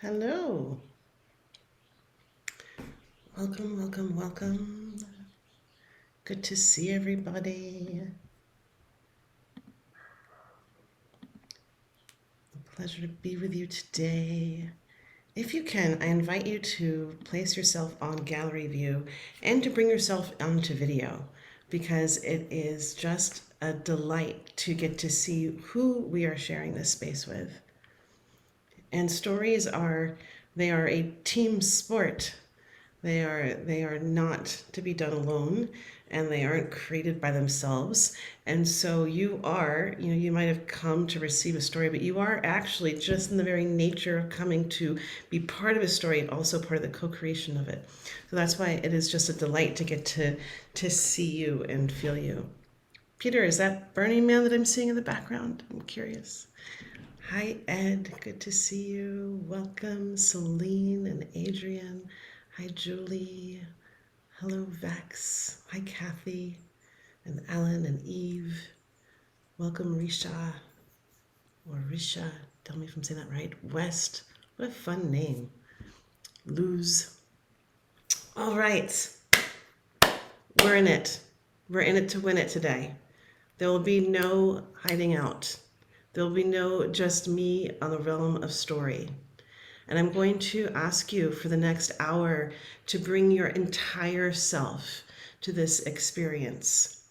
Hello. Welcome, welcome, welcome. Good to see everybody. A pleasure to be with you today. If you can, I invite you to place yourself on gallery view and to bring yourself onto video because it is just a delight to get to see who we are sharing this space with. And stories are, they are a team sport. They are not to be done alone, and they aren't created by themselves. And so you might have come to receive a story, but you are actually just in the very nature of coming to be part of a story and also part of the co-creation of it. So that's why it is just a delight to get to see you and feel you. Peter, is that Burning Man that I'm seeing in the background? I'm curious. Hi, Ed. Good to see you. Welcome, Celine and Adrian. Hi, Julie. Hello, Vex. Hi, Kathy and Alan and Eve. Welcome, Risha or Risha. Tell me if I'm saying that right. West. What a fun name. Luz. All right. We're in it. We're in it to win it today. There will be no hiding out. There will be no just me on the realm of story. And I'm going to ask you for the next hour to bring your entire self to this experience.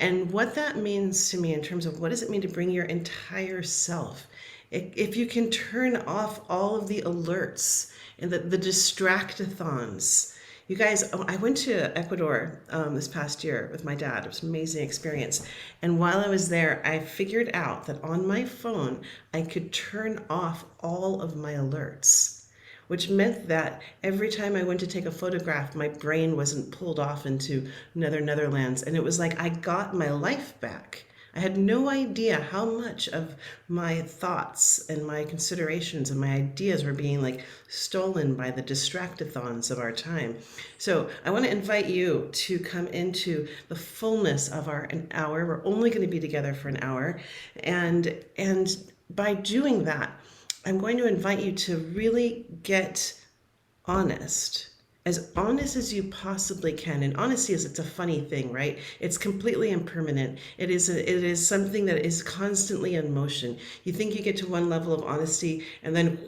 And what that means to me in terms of what does it mean to bring your entire self? If you can turn off all of the alerts and the distractathons. You guys, I went to Ecuador this past year with my dad. It was an amazing experience. And while I was there, I figured out that on my phone, I could turn off all of my alerts, which meant that every time I went to take a photograph, my brain wasn't pulled off into Netherlands. And it was like I got my life back. I had no idea how much of my thoughts and my considerations and my ideas were being like stolen by the distractathons of our time. So I want to invite you to come into the fullness of an hour. We're only going to be together for an hour. And by doing that, I'm going to invite you to really get honest, as you possibly can. And honesty it's a funny thing, right? It's completely impermanent. It is something that is constantly in motion. You think you get to one level of honesty and then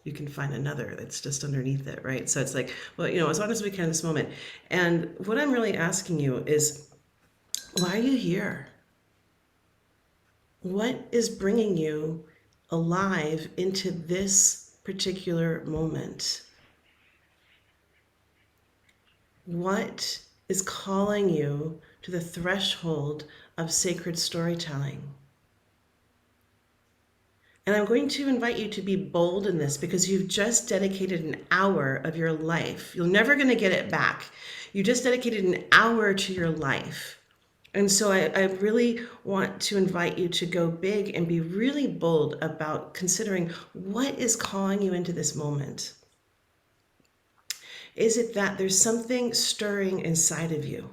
you can find another that's just underneath it, right? So it's like, well, as honest as we can in this moment. And what I'm really asking you is, why are you here? What is bringing you alive into this particular moment? What is calling you to the threshold of sacred storytelling? And I'm going to invite you to be bold in this because you've just dedicated an hour of your life. You're never going to get it back. You just dedicated an hour to your life. And so I really want to invite you to go big and be really bold about considering what is calling you into this moment. Is it that there's something stirring inside of you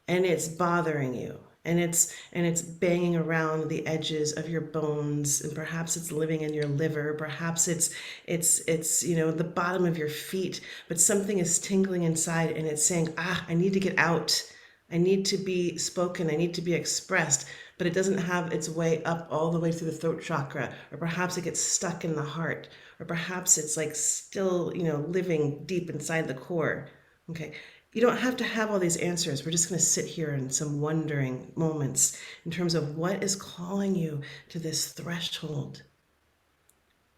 and it's bothering you and it's banging around the edges of your bones, and perhaps it's living in your liver, perhaps it's the bottom of your feet, but something is tingling inside and it's saying, I need to get out, I need to be spoken, I need to be expressed, but it doesn't have its way up all the way through the throat chakra, or perhaps it gets stuck in the heart, or perhaps it's like still living deep inside the core. Okay, you don't have to have all these answers. We're just going to sit here in some wondering moments in terms of what is calling you to this threshold.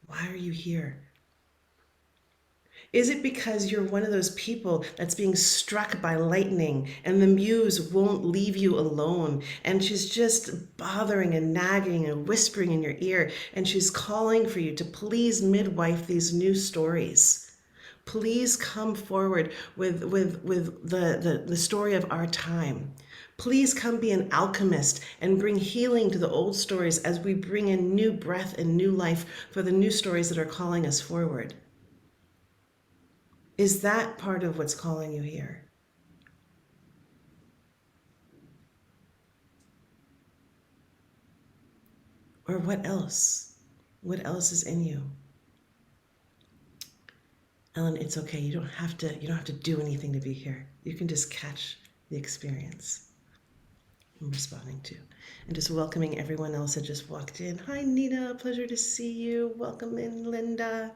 Why are you here? Is it because you're one of those people that's being struck by lightning and the muse won't leave you alone and she's just bothering and nagging and whispering in your ear and she's calling for you to please midwife these new stories? Please come forward with the story of our time. Please come be an alchemist and bring healing to the old stories as we bring in new breath and new life for the new stories that are calling us forward. Is that part of what's calling you here? Or what else? What else is in you? Ellen, it's okay. You don't have to do anything to be here. You can just catch the experience I'm responding to. And just welcoming everyone else that just walked in. Hi, Nina. Pleasure to see you. Welcome in, Linda.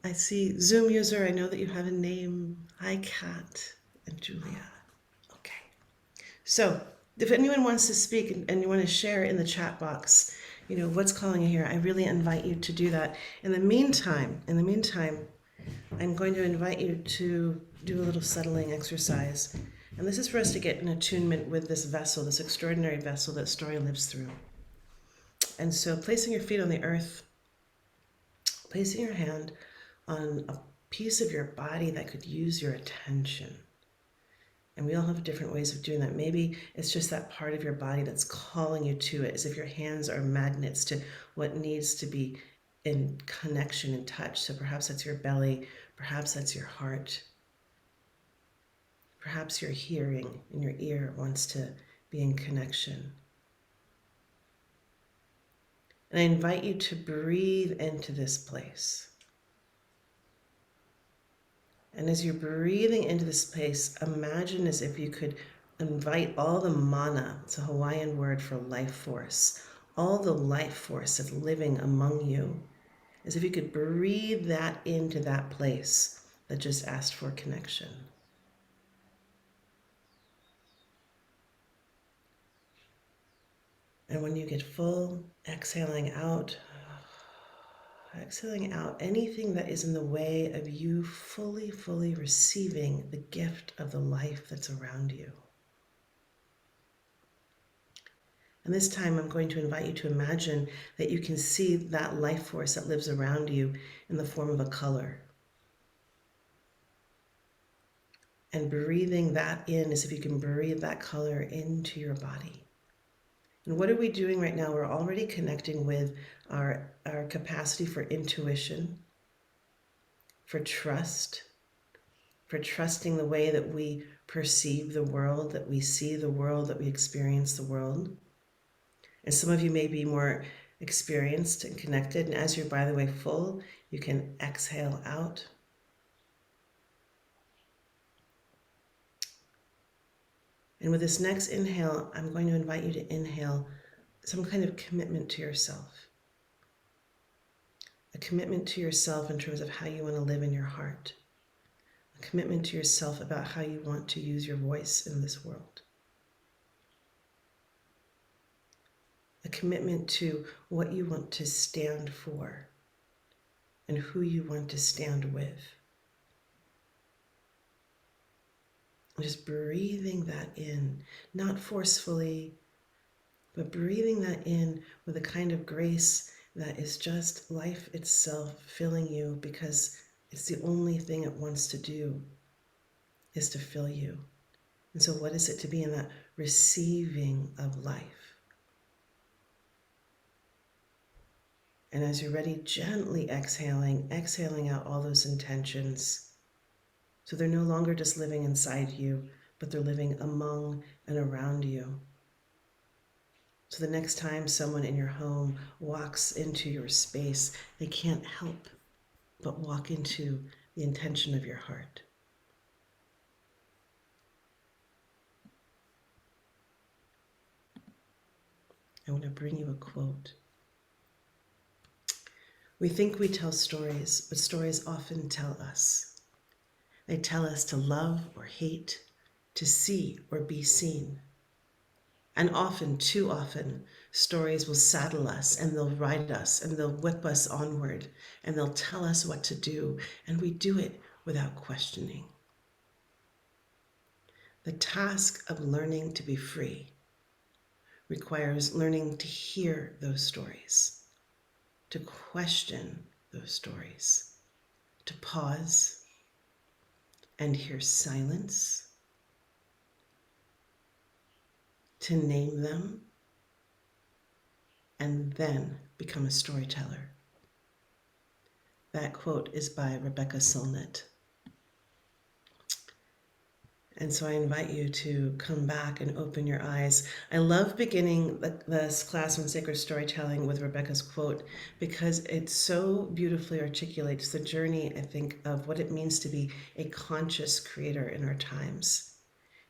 I see Zoom user. I know that you have a name. Hi, Kat and Julia. Okay. So if anyone wants to speak and you want to share in the chat box, what's calling you here, I really invite you to do that. In the meantime, I'm going to invite you to do a little settling exercise. And this is for us to get in attunement with this vessel, this extraordinary vessel that story lives through. And so placing your feet on the earth, placing your hand on a piece of your body that could use your attention. And we all have different ways of doing that. Maybe it's just that part of your body that's calling you to it, as if your hands are magnets to what needs to be in connection and touch. So perhaps that's your belly, perhaps that's your heart. Perhaps your hearing and your ear wants to be in connection. And I invite you to breathe into this place. And as you're breathing into this place, imagine as if you could invite all the mana, it's a Hawaiian word for life force, all the life force that's living among you, as if you could breathe that into that place that just asked for connection. And when you get full, exhaling out anything that is in the way of you fully receiving the gift of the life that's around you. And this time I'm going to invite you to imagine that you can see that life force that lives around you in the form of a color. And breathing that in as if you can breathe that color into your body. And what are we doing right now? We're already connecting with our capacity for intuition, for trust, for trusting the way that we perceive the world, that we see the world, that we experience the world. And some of you may be more experienced and connected. And as you're, by the way, full, you can exhale out. And with this next inhale, I'm going to invite you to inhale some kind of commitment to yourself. A commitment to yourself in terms of how you want to live in your heart. A commitment to yourself about how you want to use your voice in this world. A commitment to what you want to stand for and who you want to stand with. Just breathing that in, not forcefully, but breathing that in with a kind of grace that is just life itself filling you, because it's the only thing it wants to do is to fill you. And so what is it to be in that receiving of life? And as you're ready, gently exhaling out all those intentions. So they're no longer just living inside you, but they're living among and around you. So the next time someone in your home walks into your space, they can't help but walk into the intention of your heart. I want to bring you a quote. We think we tell stories, but stories often tell us. They tell us to love or hate, to see or be seen. And often, too often, stories will saddle us and they'll ride us and they'll whip us onward and they'll tell us what to do, and we do it without questioning. The task of learning to be free requires learning to hear those stories, to question those stories, to pause and hear silence, to name them, and then become a storyteller. That quote is by Rebecca Solnit. And so I invite you to come back and open your eyes. I love beginning this class on sacred storytelling with Rebecca's quote because it so beautifully articulates the journey, I think, of what it means to be a conscious creator in our times.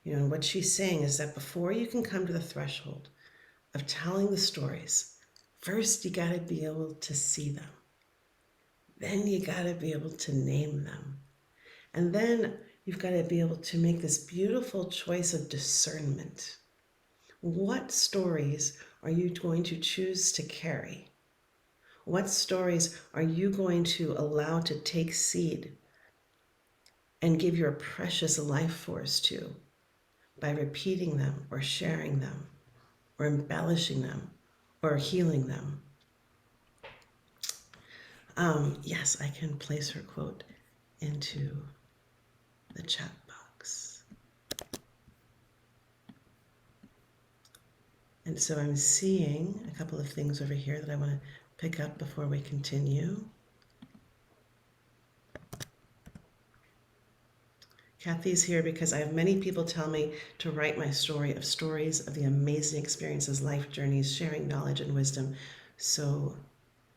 You know, and what she's saying is that before you can come to the threshold of telling the stories, first you got to be able to see them. Then you got to be able to name them. And then you've got to be able to make this beautiful choice of discernment. What stories are you going to choose to carry? What stories are you going to allow to take seed and give your precious life force to by repeating them or sharing them or embellishing them or healing them? Yes, I can place her quote into the chat box. And so I'm seeing a couple of things over here that I want to pick up before we continue. Kathy's here because I have many people tell me to write my story of stories of the amazing experiences, life journeys, sharing knowledge and wisdom. So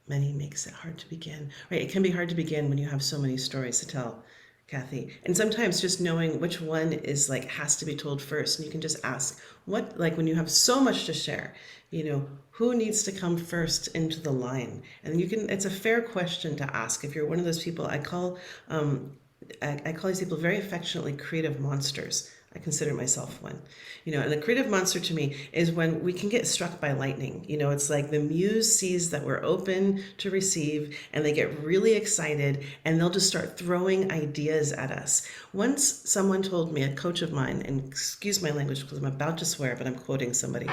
many makes it hard to begin. Right? It can be hard to begin when you have so many stories to tell, Kathy. And sometimes just knowing which one is like has to be told first. And you can just ask what, like when you have so much to share, you know, who needs to come first into the line? And you can, it's a fair question to ask. If you're one of those people, I call these people very affectionately creative monsters. I consider myself one. You know, and the creative monster to me is when we can get struck by lightning. You know, it's like the muse sees that we're open to receive and they get really excited and they'll just start throwing ideas at us. Once someone told me, a coach of mine, and excuse my language because I'm about to swear, but I'm quoting somebody,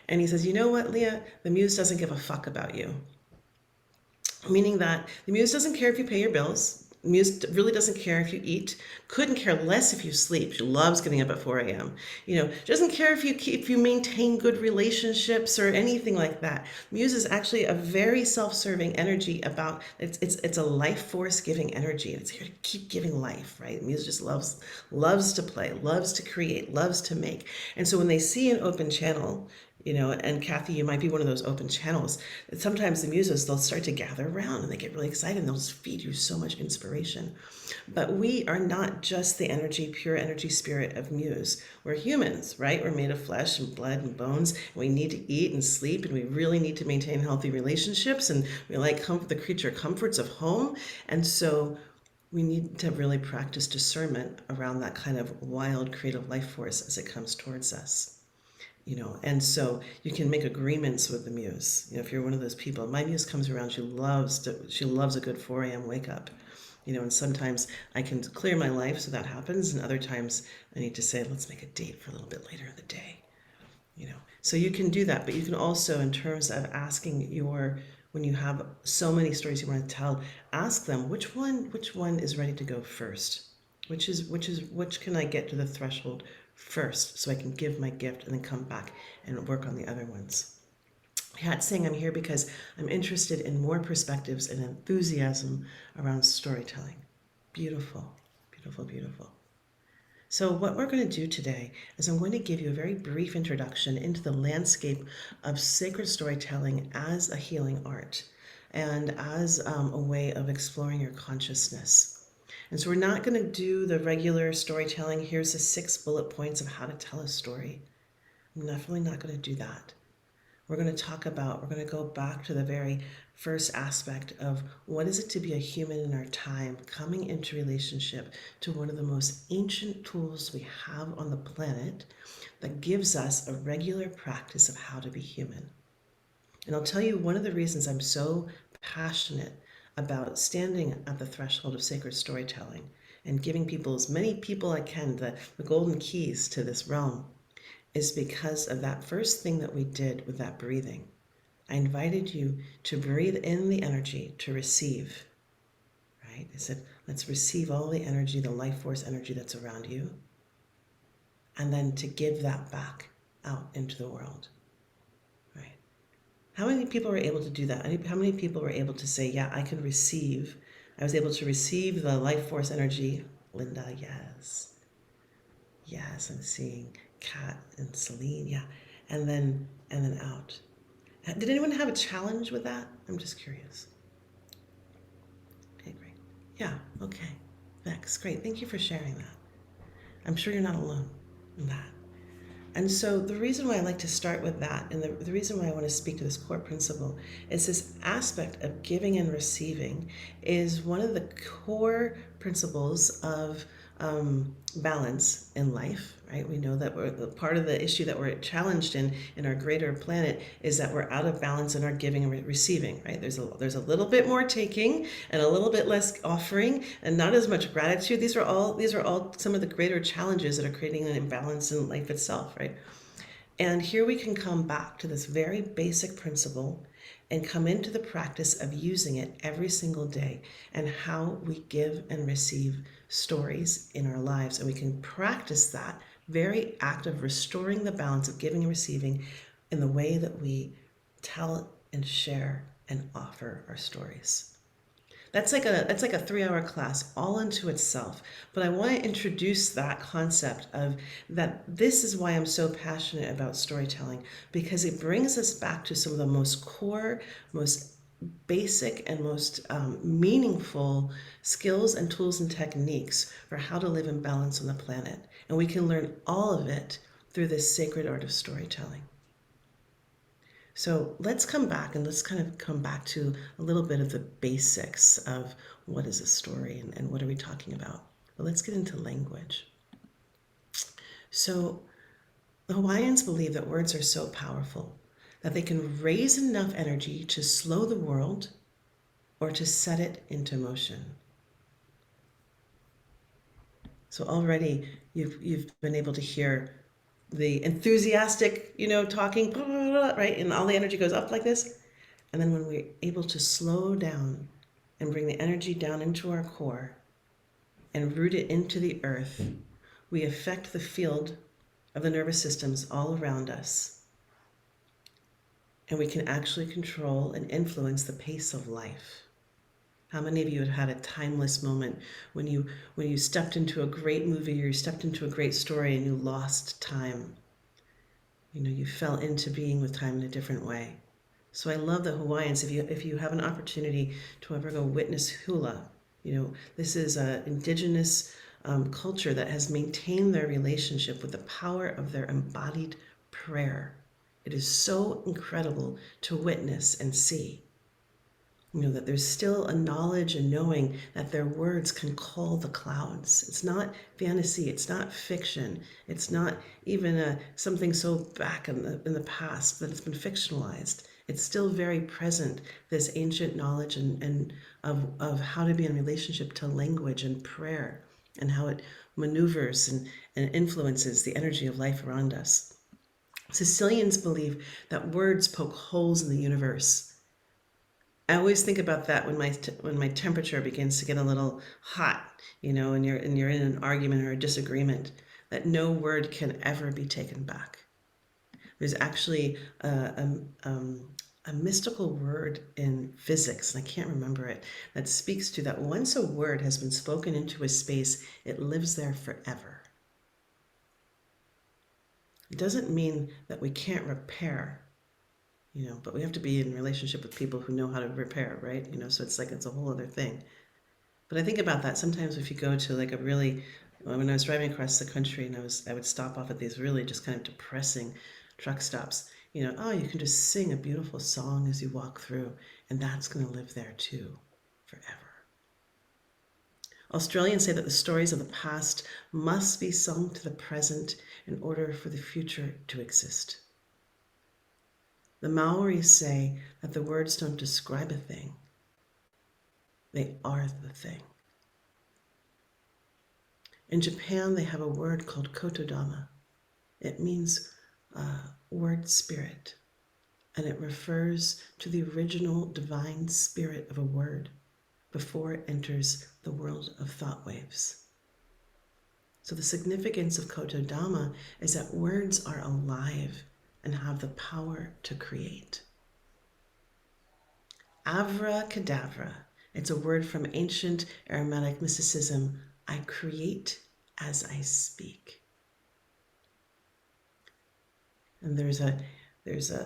and he says, you know what, Leah, the muse doesn't give a fuck about you. Meaning that the muse doesn't care if you pay your bills. The muse really doesn't care if you eat. Couldn't care less if you sleep. She loves getting up at 4 a.m. You know, she doesn't care if you maintain good relationships or anything like that. Muse is actually a very self-serving energy about it's a life force giving energy. It's here to keep giving life, right? Muse just loves to play, loves to create, loves to make. And so when they see an open channel, you know, and Kathy, you might be one of those open channels. Sometimes the muses, they'll start to gather around and they get really excited and they'll just feed you so much inspiration. But we are not just the energy, pure energy spirit of muse. We're humans, right? We're made of flesh and blood and bones. And we need to eat and sleep and we really need to maintain healthy relationships and we like the creature comforts of home. And so we need to really practice discernment around that kind of wild creative life force as it comes towards us. You know, and so you can make agreements with the muse. You know, if you're one of those people, my muse comes around, she loves a good 4 a.m. wake up. You know, and sometimes I can clear my life so that happens, and other times I need to say, let's make a date for a little bit later in the day. You know, so you can do that, but you can also, in terms of asking when you have so many stories you want to tell, ask them which one is ready to go first. Which can I get to the threshold first so I can give my gift and then come back and work on the other ones. Hat's saying I'm here because I'm interested in more perspectives and enthusiasm around storytelling. Beautiful, beautiful, beautiful. So what we're going to do today is I'm going to give you a very brief introduction into the landscape of sacred storytelling as a healing art and as a way of exploring your consciousness. And so we're not going to do the regular storytelling. Here's the 6 bullet points of how to tell a story. I'm definitely not going to do that. We're going to go back to the very first aspect of what is it to be a human in our time, coming into relationship to one of the most ancient tools we have on the planet that gives us a regular practice of how to be human. And I'll tell you one of the reasons I'm so passionate about standing at the threshold of sacred storytelling and giving people, as many people I can, the golden keys to this realm, is because of that first thing that we did with that breathing. I invited you to breathe in the energy to receive, right? I said, let's receive all the energy, the life force energy that's around you, and then to give that back out into the world, right? How many people were able to do that? How many people were able to say, yeah, I was able to receive the life force energy? Linda, yes. Yes, I'm seeing Kat and Celine. Yeah. And then out. Did anyone have a challenge with that? I'm just curious. Okay, great. Yeah, okay. Vex, great. Thank you for sharing that. I'm sure you're not alone in that. And so, the reason why I like to start with that, and the reason why I want to speak to this core principle, is this aspect of giving and receiving is one of the core principles of balance in life, right? We know that part of the issue that we're challenged in our greater planet is that we're out of balance in our giving and receiving, right? There's a little bit more taking and a little bit less offering, and not as much gratitude. These are all some of the greater challenges that are creating an imbalance in life itself, right? And here we can come back to this very basic principle and come into the practice of using it every single day and how we give and receive stories in our lives. And we can practice that very act of restoring the balance of giving and receiving in the way that we tell and share and offer our stories. That's like a 3 hour class all unto itself. But I want to introduce that concept of that this is why I'm so passionate about storytelling, because it brings us back to some of the most core, most basic, and most meaningful skills and tools and techniques for how to live in balance on the planet. And we can learn all of it through this sacred art of storytelling. So let's come back and let's kind of come back to a little bit of the basics of what is a story and what are we talking about. But let's get into language. So the Hawaiians believe that words are so powerful that they can raise enough energy to slow the world or to set it into motion. So already you've been able to hear the enthusiastic, talking, right? And all the energy goes up like this. And then when we're able to slow down and bring the energy down into our core and root it into the earth, we affect the field of the nervous systems all around us. And we can actually control and influence the pace of life. How many of you have had a timeless moment when you stepped into a great movie or you stepped into a great story and you lost time? You fell into being with time in a different way. So I love the Hawaiians. If you have an opportunity to ever go witness hula, this is an indigenous culture that has maintained their relationship with the power of their embodied prayer. It is so incredible to witness and see. That there's still a knowledge and knowing that their words can call the clouds. It's not fantasy. It's not fiction. It's not even something so back in the past that it's been fictionalized. It's still very present, this ancient knowledge and of how to be in relationship to language and prayer and how it maneuvers and influences the energy of life around us. Sicilians believe that words poke holes in the universe. I always think about that when my temperature begins to get a little hot, and you're in an argument or a disagreement, that no word can ever be taken back. There's actually a mystical word in physics, and I can't remember it, that speaks to that once a word has been spoken into a space, it lives there forever. It doesn't mean that we can't repair, but we have to be in relationship with people who know how to repair, right? So it's a whole other thing. But I think about that sometimes if you go to like when I was driving across the country and I would stop off at these really just kind of depressing truck stops, you can just sing a beautiful song as you walk through, and that's going to live there too, forever. Australians say that the stories of the past must be sung to the present in order for the future to exist. The Maoris say that the words don't describe a thing, they are the thing. In Japan, they have a word called kotodama. It means word spirit, and it refers to the original divine spirit of a word before it enters the world of thought waves. So the significance of kotodama is that words are alive and have the power to create. Abracadabra, it's a word from ancient Aramaic mysticism. I create as I speak. And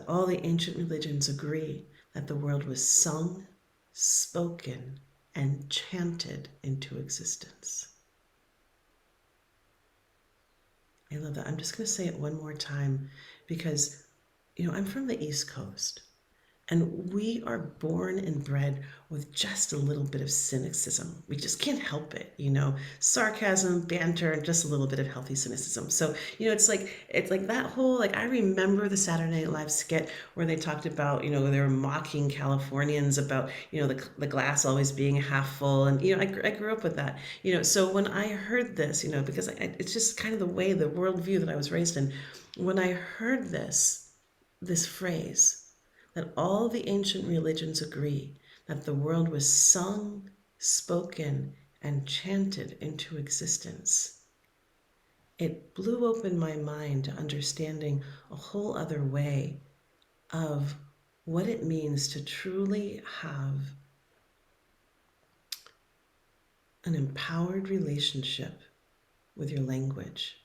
all the ancient religions agree that the world was sung, spoken, and chanted into existence. I love that. I'm just going to say it one more time because, I'm from the East Coast. And we are born and bred with just a little bit of cynicism. We just can't help it, sarcasm, banter, and just a little bit of healthy cynicism. So, it's like that whole, I remember the Saturday Night Live skit where they talked about, they were mocking Californians about, the glass always being half full. And, I grew up with that, so when I heard this, because it's just kind of the way, the worldview that I was raised in, when I heard this phrase, that all the ancient religions agree that the world was sung, spoken, and chanted into existence. It blew open my mind to understanding a whole other way of what it means to truly have an empowered relationship with your language.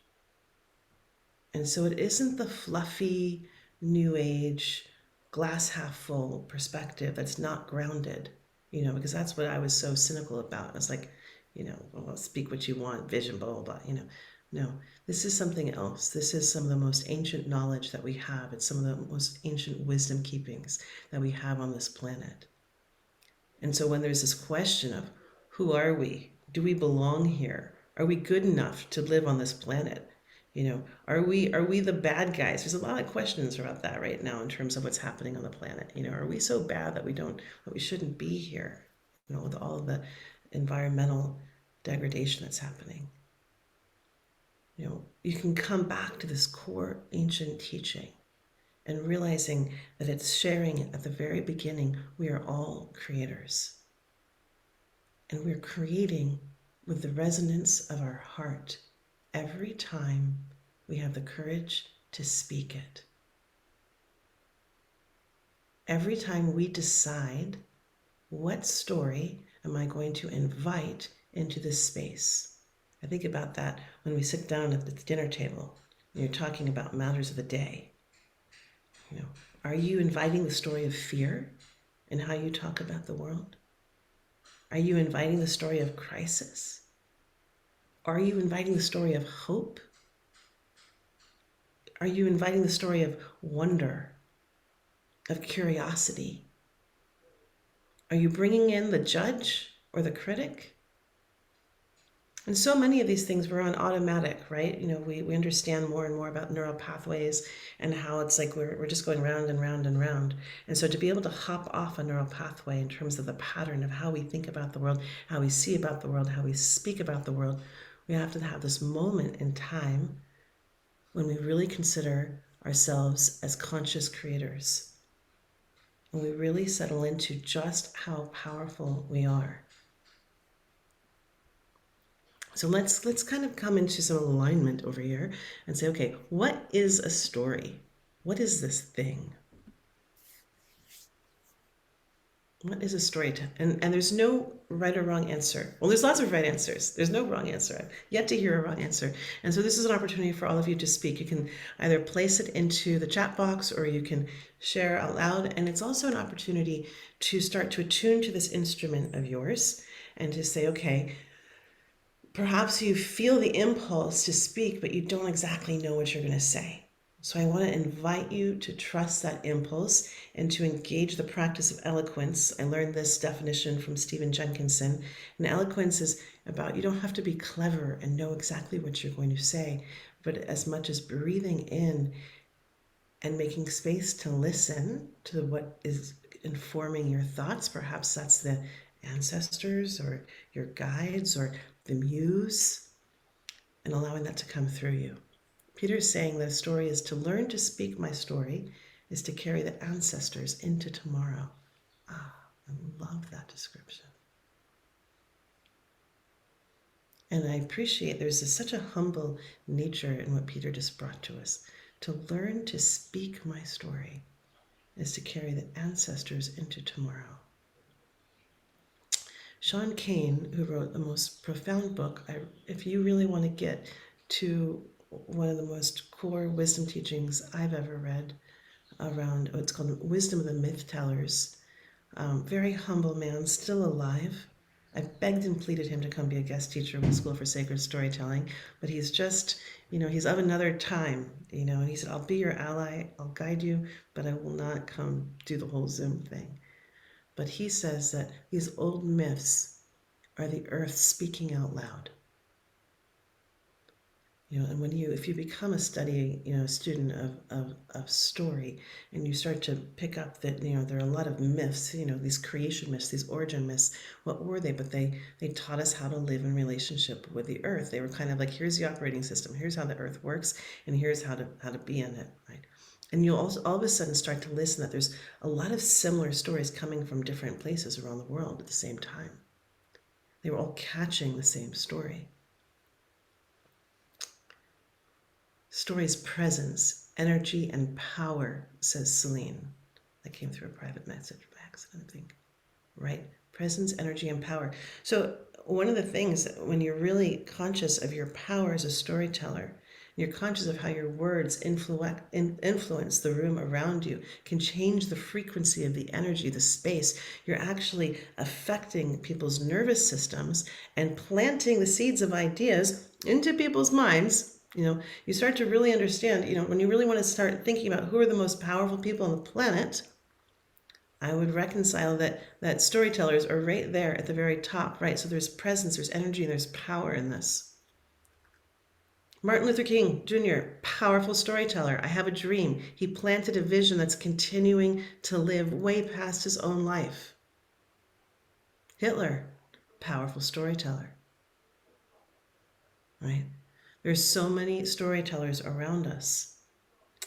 And so it isn't the fluffy, new age, glass half full perspective that's not grounded, because that's what I was so cynical about. I was like, well, speak what you want, vision, blah, blah, blah, No, this is something else. This is some of the most ancient knowledge that we have. It's some of the most ancient wisdom keepings that we have on this planet. And so when there's this question of who are we? Do we belong here? Are we good enough to live on this planet? Are we the bad guys? There's a lot of questions about that right now in terms of what's happening on the planet. Are we so bad that we shouldn't be here? With all of the environmental degradation that's happening. You can come back to this core ancient teaching and realizing that it's sharing at the very beginning, we are all creators. And we're creating with the resonance of our heart every time we have the courage to speak it. Every time we decide, what story am I going to invite into this space? I think about that when we sit down at the dinner table and you're talking about matters of the day. Are you inviting the story of fear in how you talk about the world? Are you inviting the story of crisis? Are you inviting the story of hope? Are you inviting the story of wonder, of curiosity? Are you bringing in the judge or the critic? And so many of these things we're on automatic, right? We understand more and more about neural pathways and how it's like we're just going round and round and round. And so to be able to hop off a neural pathway in terms of the pattern of how we think about the world, how we see about the world, how we speak about the world, we have to have this moment in time when we really consider ourselves as conscious creators. And we really settle into just how powerful we are. So let's kind of come into some alignment over here and say, okay, what is a story? What is this thing? What is a story? And there's no right or wrong answer. Well, there's lots of right answers. There's no wrong answer. I've yet to hear a wrong answer. And so this is an opportunity for all of you to speak. You can either place it into the chat box or you can share out loud. And it's also an opportunity to start to attune to this instrument of yours and to say, okay, perhaps you feel the impulse to speak, but you don't exactly know what you're going to say. So I want to invite you to trust that impulse and to engage the practice of eloquence. I learned this definition from Stephen Jenkinson. And eloquence is about, you don't have to be clever and know exactly what you're going to say, but as much as breathing in and making space to listen to what is informing your thoughts. Perhaps that's the ancestors or your guides or the muse, and allowing that to come through you. Peter's saying the story is to learn to speak my story is to carry the ancestors into tomorrow. I love that description. And I appreciate there's such a humble nature in what Peter just brought to us. To learn to speak my story is to carry the ancestors into tomorrow. Sean Kane, who wrote the most profound book, if you really want to get to one of the most core wisdom teachings I've ever read around, it's called Wisdom of the Myth Tellers. Very humble man, still alive. I begged and pleaded him to come be a guest teacher with School for Sacred Storytelling, but he's just, he's of another time, and he said, I'll be your ally, I'll guide you, but I will not come do the whole Zoom thing. But he says that these old myths are the earth speaking out loud. And if you become a student of story, and you start to pick up that, there are a lot of myths, these creation myths, these origin myths. What were they? But they taught us how to live in relationship with the earth. They were kind of like, here's the operating system, here's how the earth works, and here's how to be in it, right? And you'll also all of a sudden start to listen that there's a lot of similar stories coming from different places around the world at the same time. They were all catching the same story. Story's presence, energy, and power, says Celine. That came through a private message by accident, I think. Right? Presence, energy, and power. So one of the things, when you're really conscious of your power as a storyteller, you're conscious of how your words influence the room around you, can change the frequency of the energy, the space. You're actually affecting people's nervous systems and planting the seeds of ideas into people's minds. You start to really understand, when you really want to start thinking about who are the most powerful people on the planet, I would reconcile that storytellers are right there at the very top, right? So there's presence, there's energy, and there's power in this. Martin Luther King Jr., powerful storyteller. I have a dream. He planted a vision that's continuing to live way past his own life. Hitler, powerful storyteller, right? There's so many storytellers around us.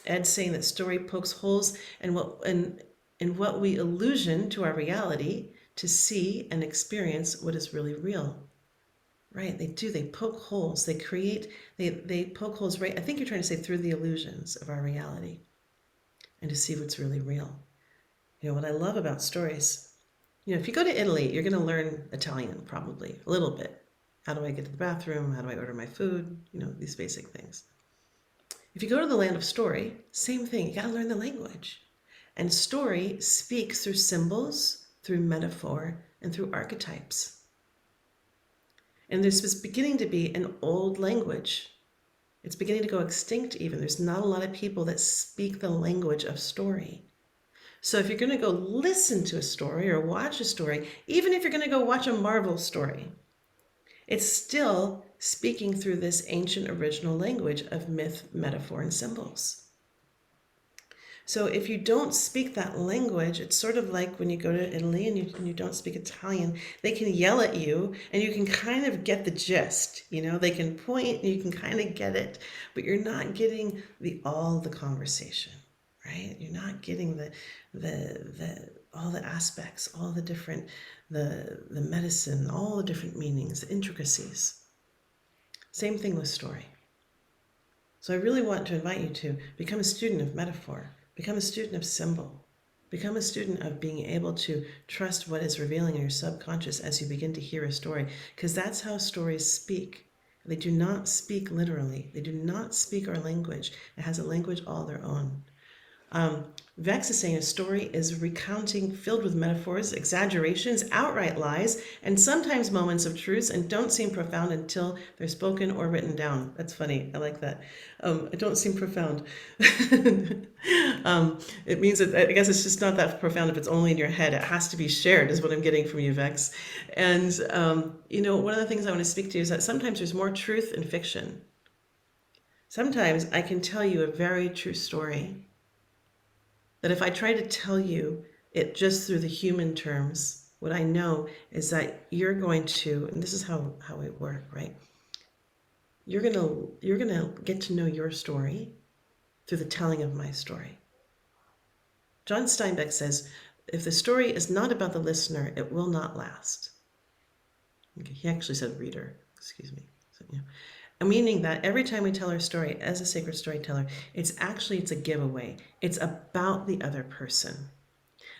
Ed's saying that story pokes holes in what we illusion to our reality to see and experience what is really real. Right? They do. They poke holes. They poke holes, right? I think you're trying to say through the illusions of our reality and to see what's really real. What I love about stories, if you go to Italy, you're going to learn Italian probably a little bit. How do I get to the bathroom? How do I order my food? These basic things. If you go to the land of story, same thing. You got to learn the language. And story speaks through symbols, through metaphor, and through archetypes. And there's beginning to be an old language. It's beginning to go extinct even. There's not a lot of people that speak the language of story. So if you're going to go listen to a story or watch a story, even if you're going to go watch a Marvel story, it's still speaking through this ancient original language of myth, metaphor, and symbols. So if you don't speak that language, it's sort of like when you go to Italy and you don't speak Italian, they can yell at you and you can kind of get the gist. They can point and you can kind of get it, but you're not getting all the conversation, right? You're not getting the all the aspects, all the different, the medicine, all the different meanings, the intricacies. Same thing with story. So I really want to invite you to become a student of metaphor. Become a student of symbol. Become a student of being able to trust what is revealing in your subconscious as you begin to hear a story, because that's how stories speak. They do not speak literally. They do not speak our language. It has a language all their own. Vex is saying a story is recounting filled with metaphors, exaggerations, outright lies, and sometimes moments of truth, and don't seem profound until they're spoken or written down. That's funny. I like that. It don't seem profound. It means that, I guess it's just not that profound if it's only in your head. It has to be shared is what I'm getting from you, Vex. And, one of the things I want to speak to is that sometimes there's more truth in fiction. Sometimes I can tell you a very true story that if I try to tell you it just through the human terms, what I know is that you're going to, and this is how it works, right? You're gonna get to know your story through the telling of my story. John Steinbeck says, if the story is not about the listener, it will not last. Okay, he actually said reader, excuse me. So, meaning that every time we tell our story as a sacred storyteller, it's a giveaway. It's about the other person.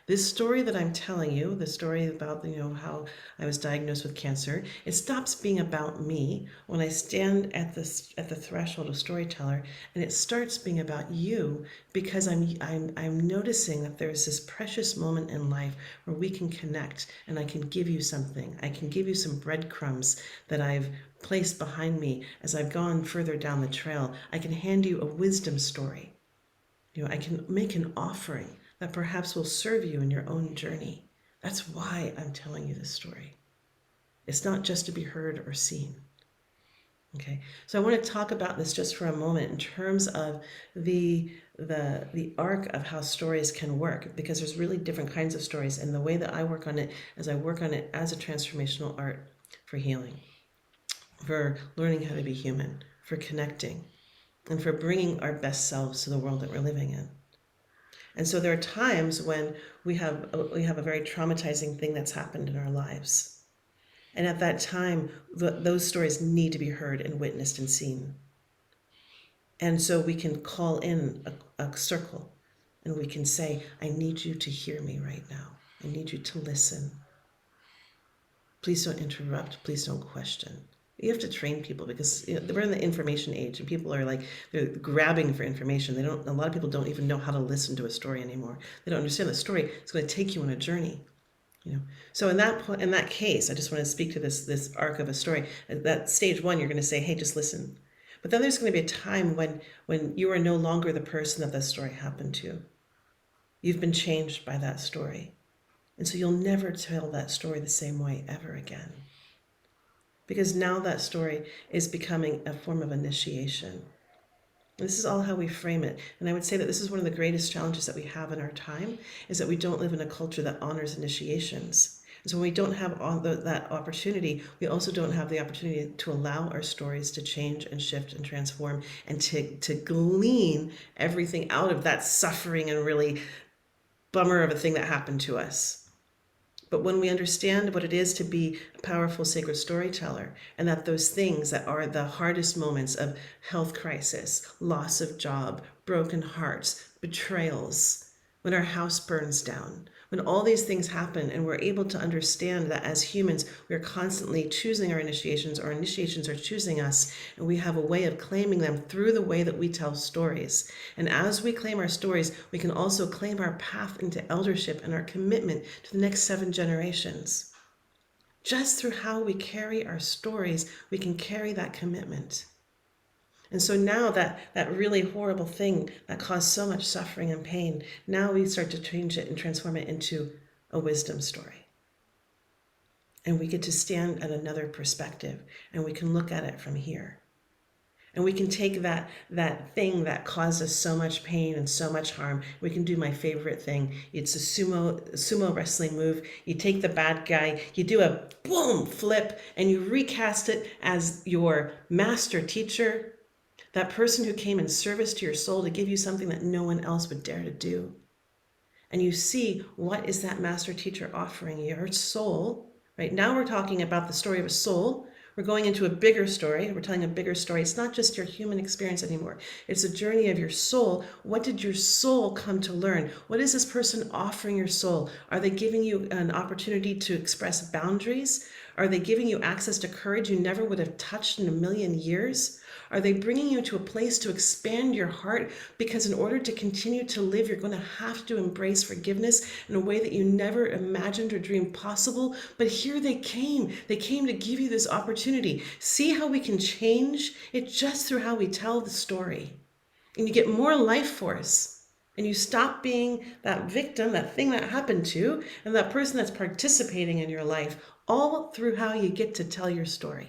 This story that I'm telling you, the story about, how I was diagnosed with cancer, it stops being about me when I stand at the threshold of storyteller, and it starts being about you, because I'm noticing that there's this precious moment in life where we can connect, and I can give you something. I can give you some breadcrumbs that I've placed behind me as I've gone further down the trail. I can hand you a wisdom story. I can make an offering that perhaps will serve you in your own journey. That's why I'm telling you this story. It's not just to be heard or seen. Okay, so I want to talk about this just for a moment in terms of the arc of how stories can work, because there's really different kinds of stories, and the way that I work on it is I work on it as a transformational art for healing, for learning how to be human, for connecting, and for bringing our best selves to the world that we're living in. And so there are times when we have a very traumatizing thing that's happened in our lives. And at that time, those stories need to be heard and witnessed and seen. And so we can call in a circle, and we can say, I need you to hear me right now. I need you to listen. Please don't interrupt. Please don't question. You have to train people, because we're in the information age, and people are they're grabbing for information. A lot of people don't even know how to listen to a story anymore. They don't understand the story. It's going to take you on a journey. So in that case, I just want to speak to this arc of a story. At that stage one, you're going to say, hey, just listen. But then there's going to be a time when you are no longer the person that story happened to. You've been changed by that story. And so you'll never tell that story the same way ever again. Because now that story is becoming a form of initiation. And this is all how we frame it. And I would say that this is one of the greatest challenges that we have in our time, is that we don't live in a culture that honors initiations. And so when we don't have that opportunity, we also don't have the opportunity to allow our stories to change and shift and transform, and to glean everything out of that suffering and really bummer of a thing that happened to us. But when we understand what it is to be a powerful sacred storyteller, and that those things that are the hardest moments of health crisis, loss of job, broken hearts, betrayals, when our house burns down, when all these things happen, and we're able to understand that as humans, we're constantly choosing our initiations, or initiations are choosing us, and we have a way of claiming them through the way that we tell stories. And as we claim our stories, we can also claim our path into eldership and our commitment to the next 7 generations. Just through how we carry our stories, we can carry that commitment. And so now that really horrible thing that caused so much suffering and pain, now we start to change it and transform it into a wisdom story. And we get to stand at another perspective, and we can look at it from here. And we can take that thing that caused us so much pain and so much harm. We can do my favorite thing. It's a sumo wrestling move. You take the bad guy, you do a boom flip, and you recast it as your master teacher, that person who came in service to your soul to give you something that no one else would dare to do. And you see, what is that master teacher offering your soul? Right now we're talking about the story of a soul. We're going into a bigger story. We're telling a bigger story. It's not just your human experience anymore. It's a journey of your soul. What did your soul come to learn? What is this person offering your soul? Are they giving you an opportunity to express boundaries? Are they giving you access to courage you never would have touched in a million years? Are they bringing you to a place to expand your heart? Because in order to continue to live, you're going to have to embrace forgiveness in a way that you never imagined or dreamed possible. But here they came. They came to give you this opportunity. See how we can change it just through how we tell the story. And you get more life force. And you stop being that victim, that thing that happened to, and that person that's participating in your life, all through how you get to tell your story.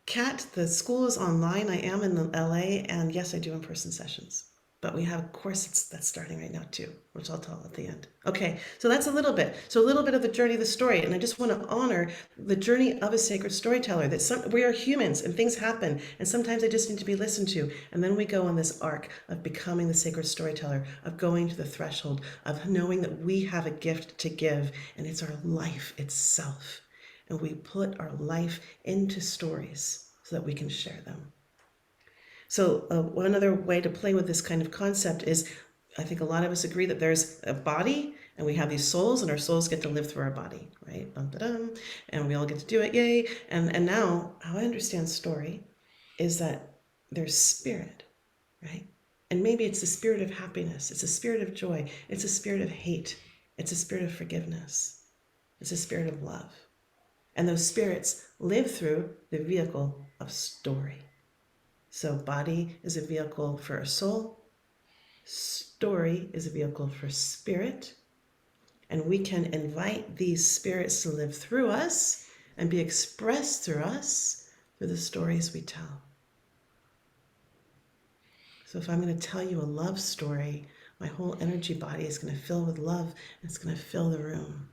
Kat, the school is online. I am in LA, and yes, I do in-person sessions. But we have a course that's starting right now too, which I'll tell at the end. Okay, so that's a little bit. So a little bit of the journey of the story, and I just want to honor the journey of a sacred storyteller. We are humans, and things happen, and sometimes they just need to be listened to. And then we go on this arc of becoming the sacred storyteller, of going to the threshold, of knowing that we have a gift to give, and it's our life itself. And we put our life into stories so that we can share them. So one other way to play with this kind of concept is I think a lot of us agree that there's a body and we have these souls, and our souls get to live through our body, right? Dum, da, dum, and we all get to do it, yay. And now, how I understand story is that there's spirit, right? And maybe it's the spirit of happiness, it's a spirit of joy, it's a spirit of hate, it's a spirit of forgiveness, it's a spirit of love. And those spirits live through the vehicle of story. So, body is a vehicle for a soul, story is a vehicle for spirit, and we can invite these spirits to live through us and be expressed through us through the stories we tell. So if I'm going to tell you a love story, my whole energy body is going to fill with love, and it's going to fill the room.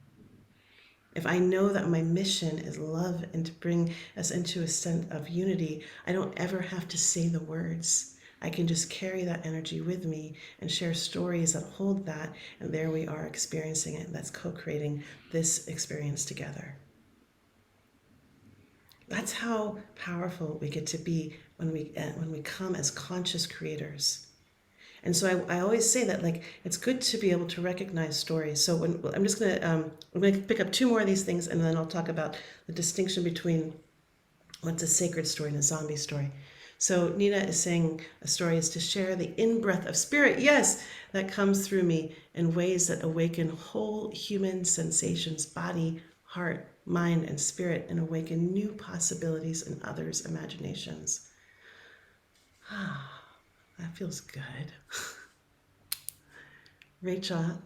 If I know that my mission is love and to bring us into a sense of unity, I don't ever have to say the words. I can just carry that energy with me and share stories that hold that, and there we are experiencing it. That's co-creating this experience together. That's how powerful we get to be when we come as conscious creators. And so I always say that, like, it's good to be able to recognize stories. So I'm gonna pick up two more of these things, and then I'll talk about the distinction between what's a sacred story and a zombie story. So Nina is saying a story is to share the in-breath of spirit, yes, that comes through me in ways that awaken whole human sensations, body, heart, mind, and spirit, and awaken new possibilities in others' imaginations. That feels good. Risha,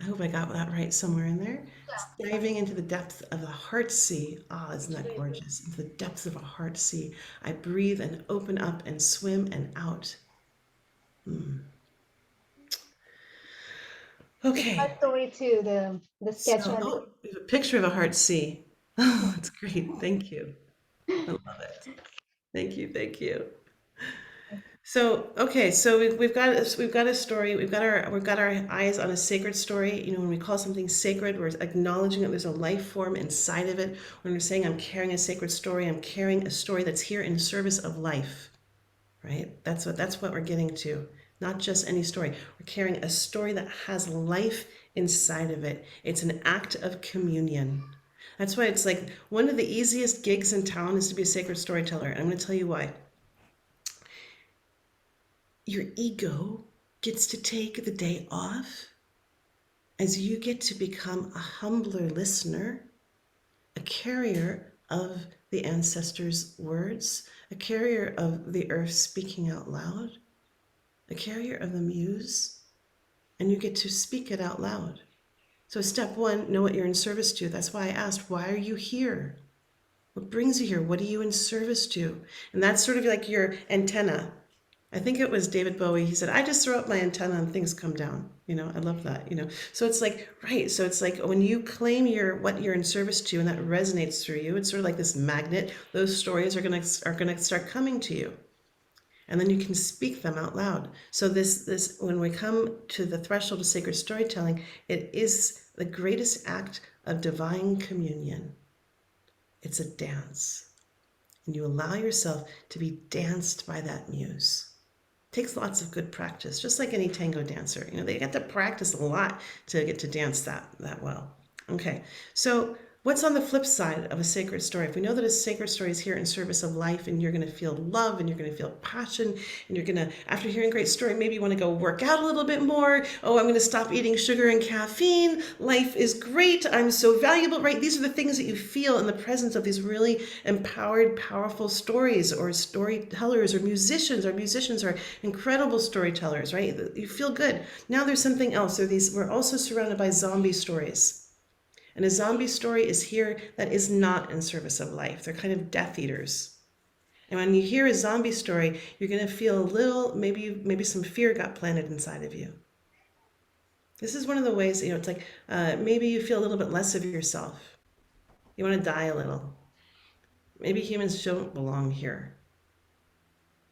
I hope I got that right somewhere in there. Diving into the depth of the heart sea. Ah, isn't that gorgeous? Into the depths of a heart sea. I breathe and open up and swim and out. It's my Okay, story too, the sketch so, on oh, we have a picture of a heart sea. Oh, that's great. Thank you. I love it. Thank you. Thank you. So okay, so we've got a story. We've got our eyes on a sacred story. You know, when we call something sacred, we're acknowledging that there's a life form inside of it. When we're saying I'm carrying a sacred story, I'm carrying a story that's here in service of life, right? That's what we're getting to. Not just any story. We're carrying a story that has life inside of it. It's an act of communion. That's why it's like one of the easiest gigs in town is to be a sacred storyteller. And I'm going to tell you why. Your ego gets to take the day off as you get to become a humbler listener, a carrier of the ancestors' words, a carrier of the earth speaking out loud, a carrier of the muse, and you get to speak it out loud. So, step one, know what you're in service to. That's why I asked, why are you here? What brings you here? What are you in service to? And that's sort of like your antenna. I think it was David Bowie. He said, I just throw up my antenna and things come down. I love that, So it's like, right. So it's like when you claim what you're in service to and that resonates through you, it's sort of like this magnet. Those stories are gonna start coming to you. And then you can speak them out loud. So this when we come to the threshold of sacred storytelling, it is the greatest act of divine communion. It's a dance. And you allow yourself to be danced by that muse. Takes lots of good practice, just like any tango dancer. They get to practice a lot to get to dance that well. Okay, so what's on the flip side of a sacred story? If we know that a sacred story is here in service of life, and you're going to feel love, and you're going to feel passion, and you're going to, after hearing a great story, maybe you want to go work out a little bit more. Oh, I'm going to stop eating sugar and caffeine. Life is great. I'm so valuable, right? These are the things that you feel in the presence of these really empowered, powerful stories, or storytellers, or musicians. Our musicians are incredible storytellers, right? You feel good. Now there's something else. We're also surrounded by zombie stories. And a zombie story is here that is not in service of life. They're kind of death eaters. And when you hear a zombie story, you're going to feel a little, maybe some fear got planted inside of you. This is one of the ways, it's like maybe you feel a little bit less of yourself. You want to die a little. Maybe humans don't belong here.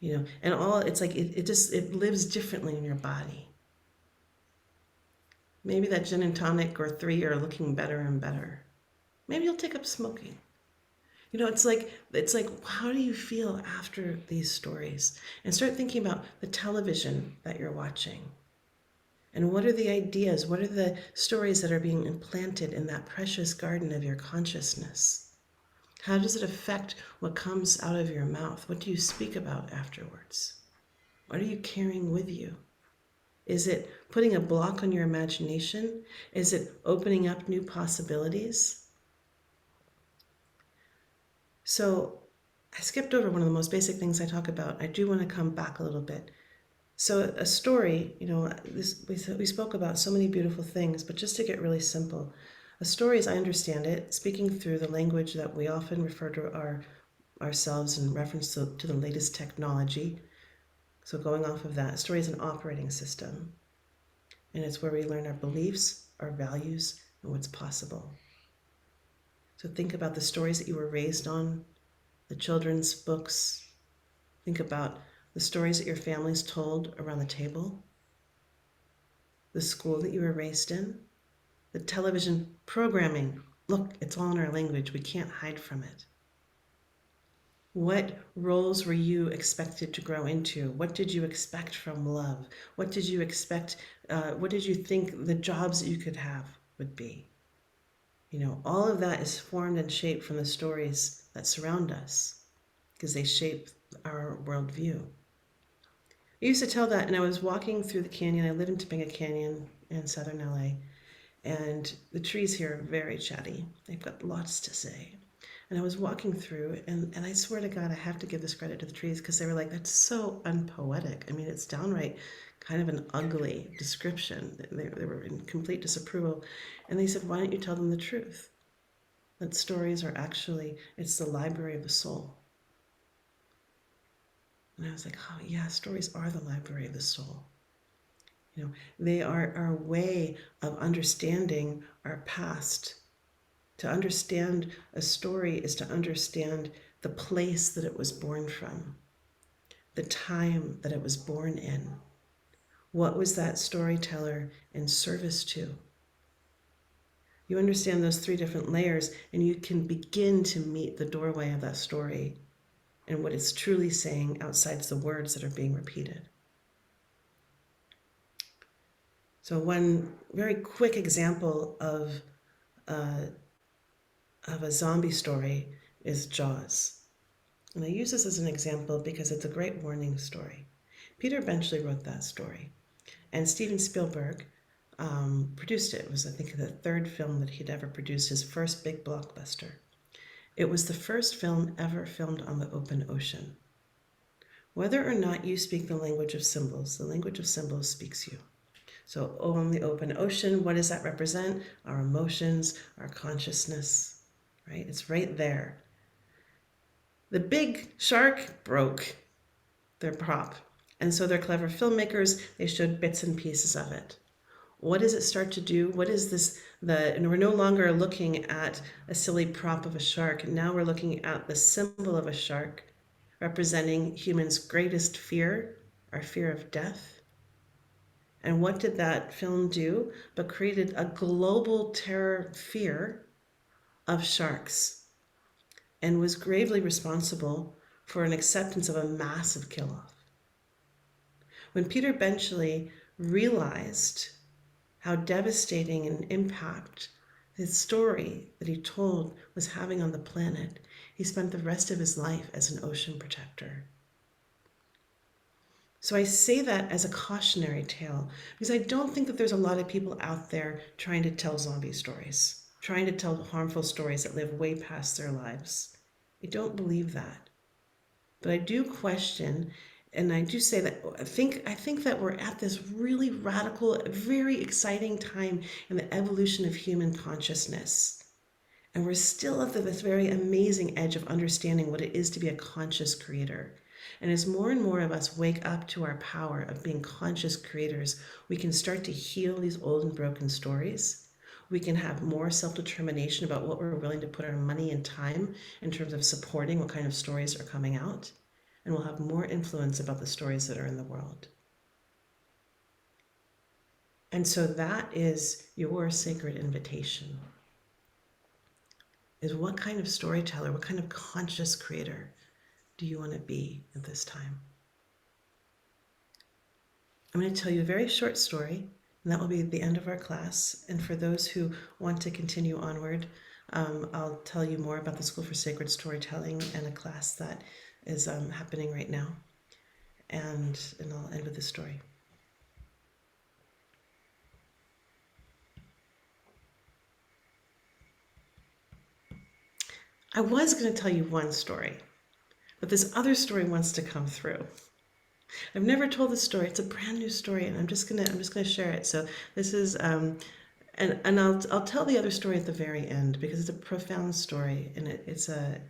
And it's like it lives differently in your body. Maybe that gin and tonic or three are looking better and better. Maybe you'll take up smoking. It's like how do you feel after these stories? And start thinking about the television that you're watching. And what are the ideas? What are the stories that are being implanted in that precious garden of your consciousness? How does it affect what comes out of your mouth? What do you speak about afterwards? What are you carrying with you? Is it putting a block on your imagination? Is it opening up new possibilities? So I skipped over one of the most basic things I talk about. I do want to come back a little bit. So a story, we spoke about so many beautiful things, but just to get really simple, a story, as I understand it, speaking through the language that we often refer to ourselves in reference to the latest technology. So going off of that, a story is an operating system, and it's where we learn our beliefs, our values, and what's possible. So think about the stories that you were raised on, the children's books. Think about the stories that your families told around the table, the school that you were raised in, the television programming. Look, it's all in our language. We can't hide from it. What roles were you expected to grow into? What did you expect from love? What did you expect? What did you think the jobs that you could have would be? All of that is formed and shaped from the stories that surround us because they shape our worldview. I used to tell that, and I was walking through the canyon. I live in Topanga Canyon in southern LA, and the trees here are very chatty. They've got lots to say. And I was walking through, and I swear to God, I have to give this credit to the trees because they were like, that's so unpoetic. I mean, it's downright kind of an ugly description. They were in complete disapproval. And they said, why don't you tell them the truth? That stories are actually, it's the library of the soul. And I was like, oh yeah, stories are the library of the soul. They are our way of understanding our past. To understand a story is to understand the place that it was born from, the time that it was born in. What was that storyteller in service to? You understand those three different layers, and you can begin to meet the doorway of that story and what it's truly saying outside the words that are being repeated. So one very quick example of a zombie story is Jaws. And I use this as an example because it's a great warning story. Peter Benchley wrote that story, and Steven Spielberg produced it. It was, I think, the third film that he'd ever produced, his first big blockbuster. It was the first film ever filmed on the open ocean. Whether or not you speak the language of symbols, the language of symbols speaks you. So on the open ocean, what does that represent? Our emotions, our consciousness, right? It's right there. The big shark broke their prop. And so they're clever filmmakers. They showed bits and pieces of it. What does it start to do? What is this? And we're no longer looking at a silly prop of a shark. Now we're looking at the symbol of a shark representing humans' greatest fear, our fear of death. And what did that film do? But created a global terror fear of sharks and was gravely responsible for an acceptance of a massive kill-off. When Peter Benchley realized how devastating an impact his story that he told was having on the planet, he spent the rest of his life as an ocean protector. So I say that as a cautionary tale because I don't think that there's a lot of people out there trying to tell zombie stories, trying to tell harmful stories that live way past their lives. I don't believe that. But I do question, and I do say that I think that we're at this really radical, very exciting time in the evolution of human consciousness. And we're still at this very amazing edge of understanding what it is to be a conscious creator. And as more and more of us wake up to our power of being conscious creators, we can start to heal these old and broken stories. We can have more self-determination about what we're willing to put our money and time in terms of supporting what kind of stories are coming out. And we'll have more influence about the stories that are in the world. And so that is your sacred invitation. is what kind of storyteller, what kind of conscious creator do you want to be at this time? I'm going to tell you a very short story, and that will be the end of our class. And for those who want to continue onward, I'll tell you more about the School for Sacred Storytelling and a class that is happening right now. And I'll end with this story. I was going to tell you one story, but this other story wants to come through. I've never told this story. It's a brand new story, and I'm just gonna share it. So this is and I'll tell the other story at the very end because it's a profound story, and it's a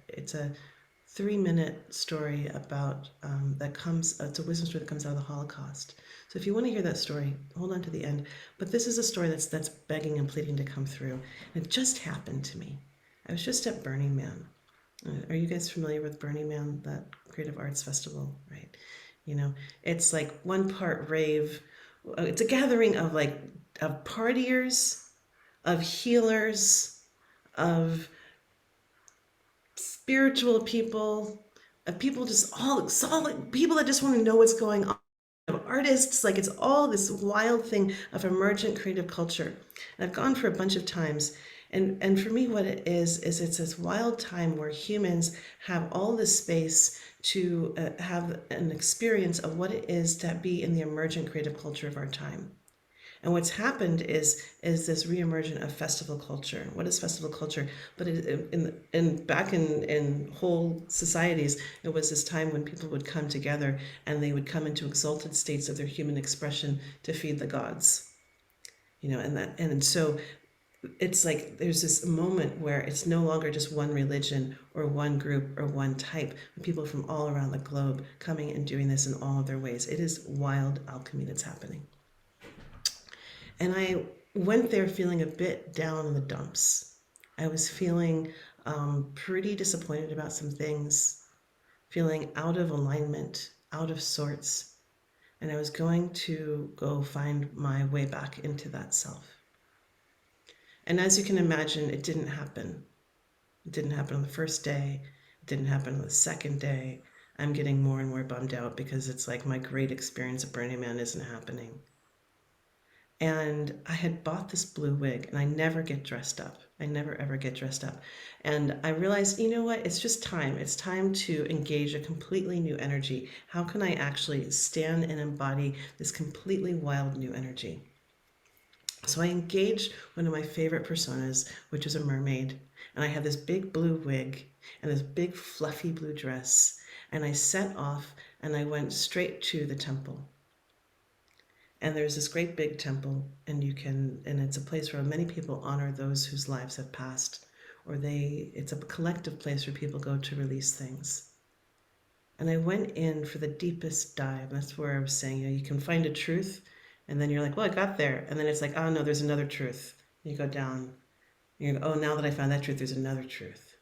3-minute story about that comes. It's a wisdom story that comes out of the Holocaust. So if you want to hear that story, hold on to the end. But this is a story that's begging and pleading to come through. And it just happened to me. I was just at Burning Man. Are you guys familiar with Burning Man, that creative arts festival, right? You know, it's like one part rave. It's a gathering of of partiers, of healers, of spiritual people, of people just all solid people that just want to know what's going on. Of artists, like it's all this wild thing of emergent creative culture. And I've gone for a bunch of times. And for me, what it is it's this wild time where humans have all this space to have an experience of what it is to be in the emergent creative culture of our time. And what's happened is this reemergence of festival culture. What is festival culture? But back in whole societies, it was this time when people would come together and they would come into exalted states of their human expression to feed the gods. You know, and so it's like there's this moment where it's no longer just one religion or one group or one type, but people from all around the globe coming and doing this in all of their ways. It is wild alchemy that's happening. And I went there feeling a bit down in the dumps. I was feeling pretty disappointed about some things, feeling out of alignment, out of sorts. And I was going to go find my way back into that self. And as you can imagine, it didn't happen. It didn't happen on the first day. It didn't happen on the second day. I'm getting more and more bummed out because it's like my great experience at Burning Man isn't happening. And I had bought this blue wig, and I never get dressed up. I never ever get dressed up. And I realized, you know what? It's just time. It's time to engage a completely new energy. How can I actually stand and embody this completely wild new energy? So I engaged one of my favorite personas, which was a mermaid. And I had this big blue wig and this big fluffy blue dress. And I set off and I went straight to the temple. And there's this great big temple, and it's a place where many people honor those whose lives have passed, or it's a collective place where people go to release things. And I went in for the deepest dive. That's where I was saying, you can find a truth, and then you're like, well, I got there. And then it's like, oh no, there's another truth. You go down, and you go, oh, now that I found that truth, there's another truth.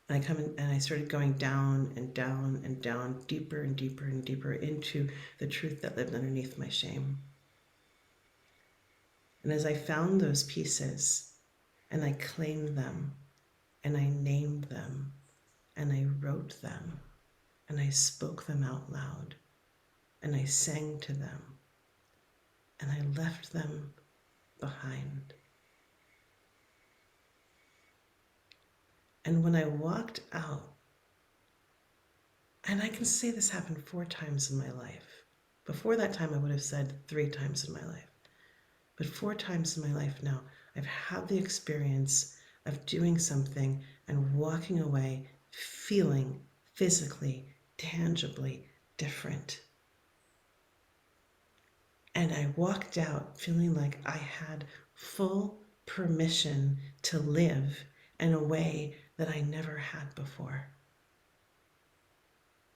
And I come in and I started going down and down and down, deeper and deeper and deeper into the truth that lived underneath my shame. And as I found those pieces and I claimed them and I named them and I wrote them and I spoke them out loud and I sang to them and I left them behind. And when I walked out, and I can say this happened 4 times in my life. Before that time, I would have said 3 times in my life. But 4 times in my life now, I've had the experience of doing something and walking away feeling physically, tangibly different. And I walked out feeling like I had full permission to live in a way that I never had before.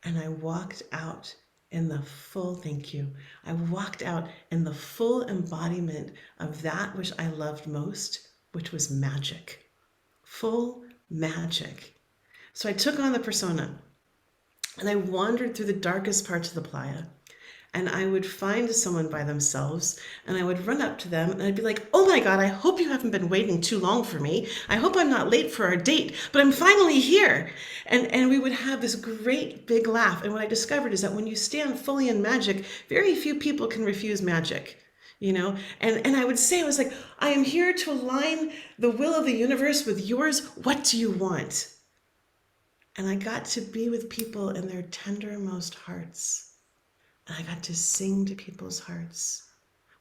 And I walked out in the full, thank you. I walked out in the full embodiment of that which I loved most, which was magic. Full magic. So I took on the persona and I wandered through the darkest parts of the playa. and I would find someone by themselves and I would run up to them and I'd be like, oh my God, I hope you haven't been waiting too long for me. I hope I'm not late for our date, but I'm finally here. And we would have this great big laugh. And what I discovered is that when you stand fully in magic, very few people can refuse magic. And I would say, I was like, I am here to align the will of the universe with yours. What do you want? And I got to be with people in their tendermost hearts. And I got to sing to people's hearts.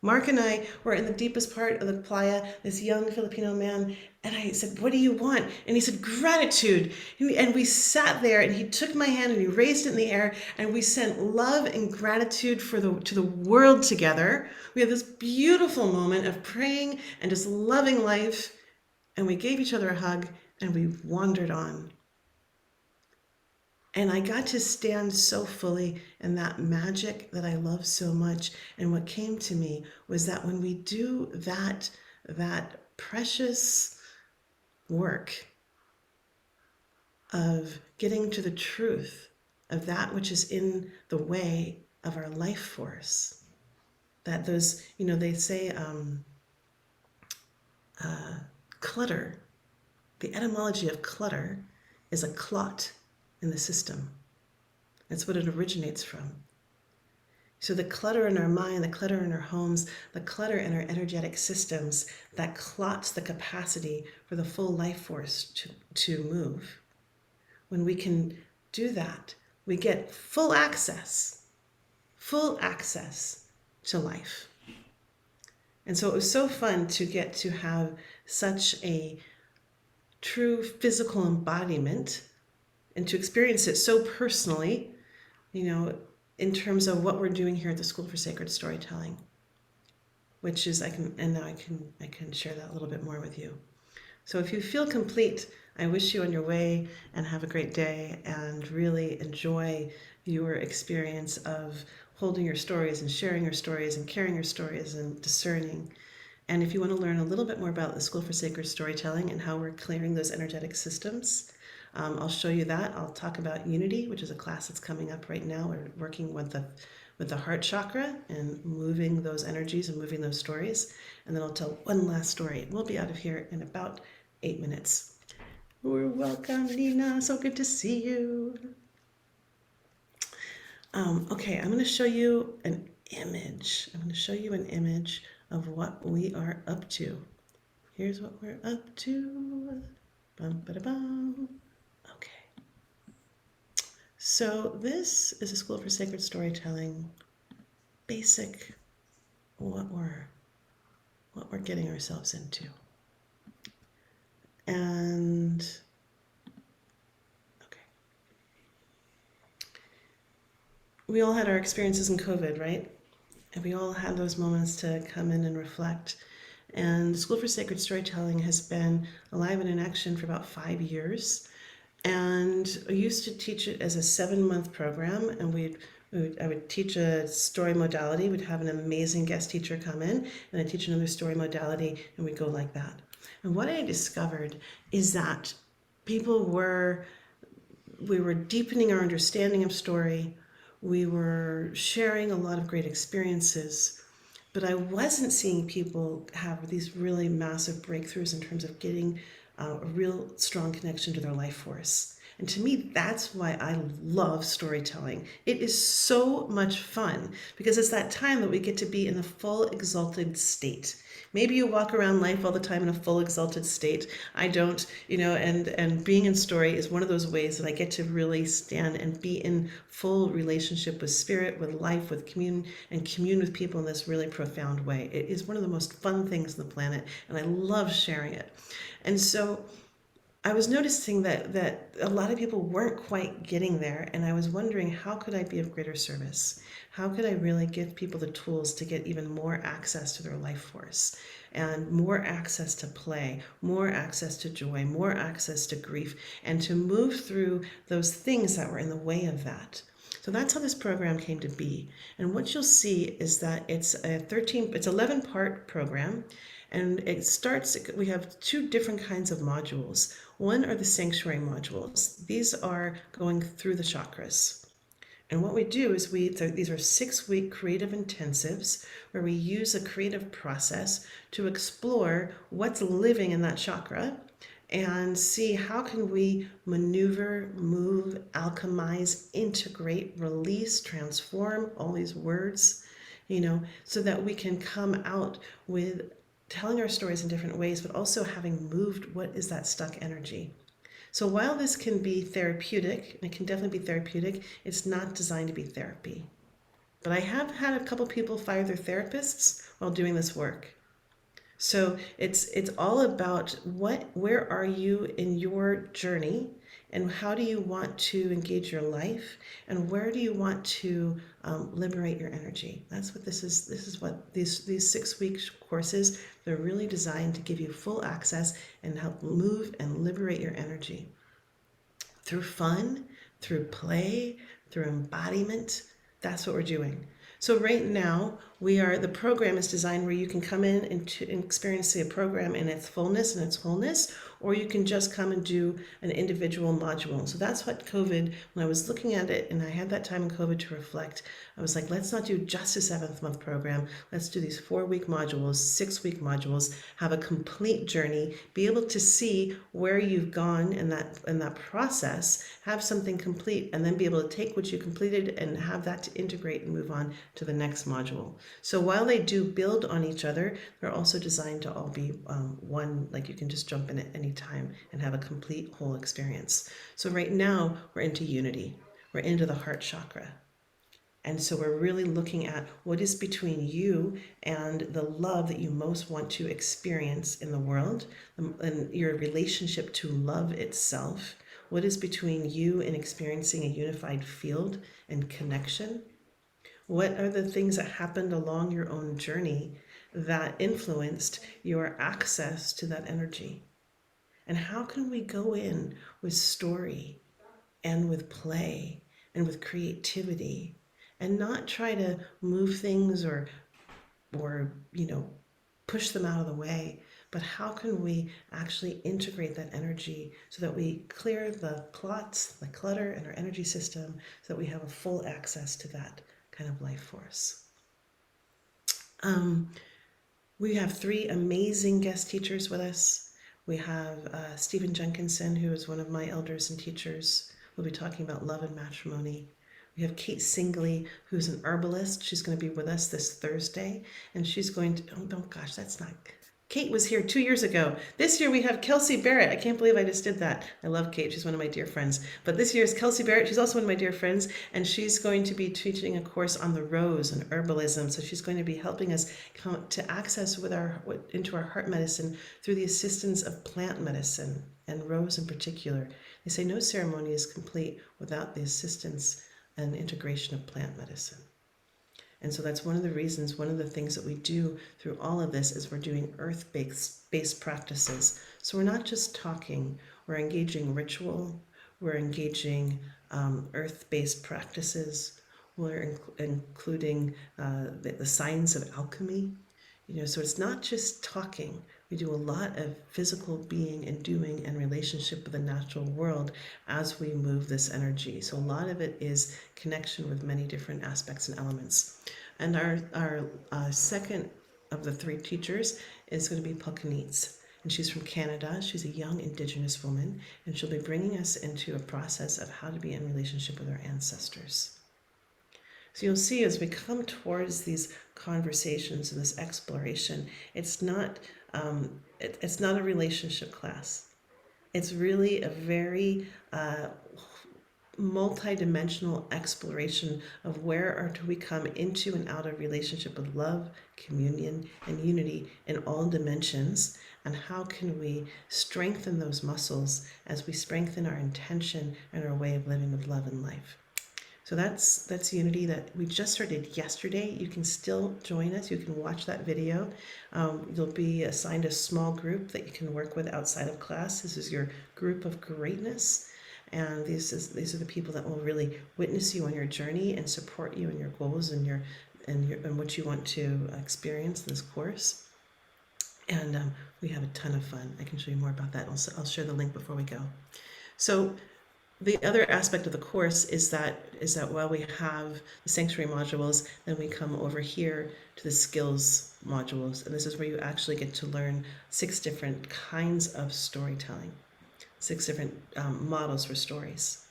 Mark and I were in the deepest part of the playa, this young Filipino man, and I said, what do you want? And he said, gratitude. And we sat there and he took my hand and he raised it in the air and we sent love and gratitude to the world together. We had this beautiful moment of praying and just loving life, and we gave each other a hug and we wandered on. And I got to stand so fully in that magic that I love so much. And what came to me was that when we do that precious work of getting to the truth of that which is in the way of our life force, that those, they say clutter, the etymology of clutter is a clot in the system. That's what it originates from. So the clutter in our mind, the clutter in our homes, the clutter in our energetic systems, that clots the capacity for the full life force to move. When we can do that, we get full access to life. And so it was so fun to get to have such a true physical embodiment and to experience it so personally, in terms of what we're doing here at the School for Sacred Storytelling, which is, I can share that a little bit more with you. So if you feel complete, I wish you on your way and have a great day and really enjoy your experience of holding your stories and sharing your stories and carrying your stories and discerning. And if you want to learn a little bit more about the School for Sacred Storytelling and how we're clearing those energetic systems, I'll show you that. I'll talk about Unity, which is a class that's coming up right now. We're working with the heart chakra and moving those energies and moving those stories. And then I'll tell one last story. We'll be out of here in about 8 minutes. You're welcome, Nina. So good to see you. Okay, I'm going to show you an image. I'm going to show you an image of what we are up to. Here's what we're up to. Bum, ba-da-bum. Okay. So this is a School for Sacred Storytelling. Basic what we're getting ourselves into. And okay. We all had our experiences in COVID, right? And we all had those moments to come in and reflect. And the School for Sacred Storytelling has been alive and in action for about 5 years. And I used to teach it as a 7-month program, and I would teach a story modality. We'd have an amazing guest teacher come in, and I'd teach another story modality, and we'd go like that. And what I discovered is that we were deepening our understanding of story. We were sharing a lot of great experiences, but I wasn't seeing people have these really massive breakthroughs in terms of getting a real strong connection to their life force. And to me, that's why I love storytelling. It is so much fun because it's that time that we get to be in a full exalted state. Maybe you walk around life all the time in a full exalted state. I don't, and being in story is one of those ways that I get to really stand and be in full relationship with spirit, with life, with commune with people in this really profound way. It is one of the most fun things on the planet, and I love sharing it. And so I was noticing that a lot of people weren't quite getting there, and I was wondering, how could I be of greater service? How could I really give people the tools to get even more access to their life force and more access to play, more access to joy, more access to grief, and to move through those things that were in the way of that? So that's how this program came to be. And what you'll see is that it's 11-part program. And we have 2 different kinds of modules. One are the sanctuary modules. These are going through the chakras. And what we do is these are 6-week creative intensives where we use a creative process to explore what's living in that chakra and see how can we maneuver, move, alchemize, integrate, release, transform, all these words, so that we can come out with telling our stories in different ways, but also having moved what is that stuck energy. So while this can be therapeutic, and it can definitely be therapeutic, it's not designed to be therapy. But I have had a couple people fire their therapists while doing this work. So it's all about where are you in your journey, and how do you want to engage your life, and where do you want to liberate your energy. That's what this is. This is what these 6-week courses, they're really designed to give you full access and help move and liberate your energy through fun, through play, through embodiment. That's what we're doing. So right now, the program is designed where you can come in and experience the program in its fullness and its wholeness, or you can just come and do an individual module. So that's what COVID, when I was looking at it and I had that time in COVID to reflect, I was like, let's not do just a 7th-month program. Let's do these 4-week modules, 6-week modules, have a complete journey, be able to see where you've gone in that process, have something complete, and then be able to take what you completed and have that to integrate and move on to the next module. So while they do build on each other, they're also designed to all be one, like you can just jump in at any time and have a complete whole experience. So right now we're into unity. We're into the heart chakra. And so we're really looking at what is between you and the love that you most want to experience in the world, and your relationship to love itself. What is between you and experiencing a unified field and connection? What are the things that happened along your own journey that influenced your access to that energy? And how can we go in with story and with play and with creativity and not try to move things or push them out of the way, but how can we actually integrate that energy so that we clear the clots, the clutter in our energy system, so that we have a full access to that kind of life force. We have 3 amazing guest teachers with us. We have Stephen Jenkinson, who is one of my elders and teachers. We'll be talking about love and matrimony. We have Kate Singley, who's an herbalist. She's going to be with us this Thursday, and she's going to, oh gosh, that's not, Kate was here 2 years ago. This year we have Kelsey Barrett. I can't believe I just did that. I love Kate. She's one of my dear friends. But this year is Kelsey Barrett. She's also one of my dear friends, and she's going to be teaching a course on the rose and herbalism. So she's going to be helping us come to access into our heart medicine through the assistance of plant medicine, and rose in particular. They say no ceremony is complete without the assistance and integration of plant medicine. And so that's one of the reasons, one of the things that we do through all of this is we're doing earth-based practices. So we're not just talking, we're engaging ritual, we're engaging earth-based practices, we're including the science of alchemy. So it's not just talking. We do a lot of physical being and doing and relationship with the natural world as we move this energy. So a lot of it is connection with many different aspects and elements. And our second of the 3 teachers is going to be Puckanitz. And she's from Canada. She's a young Indigenous woman, and she'll be bringing us into a process of how to be in relationship with our ancestors. So you'll see as we come towards these conversations and this exploration, it's not a relationship class. It's really a very multi-dimensional exploration of where do we come into and out of relationship with love, communion, and unity in all dimensions, and how can we strengthen those muscles as we strengthen our intention and our way of living with love and life. So that's unity that we just started yesterday. You can still join us. You can watch that video. You'll be assigned a small group that you can work with outside of class. This is your group of greatness. And these are the people that will really witness you on your journey and support you in your goals and what you want to experience in this course. And we have a ton of fun. I can show you more about that. I'll share the link before we go. So The other aspect of the course is that while we have the sanctuary modules, then we come over here to the skills modules, and this is where you actually get to learn 6 different kinds of storytelling, 6 different models for stories.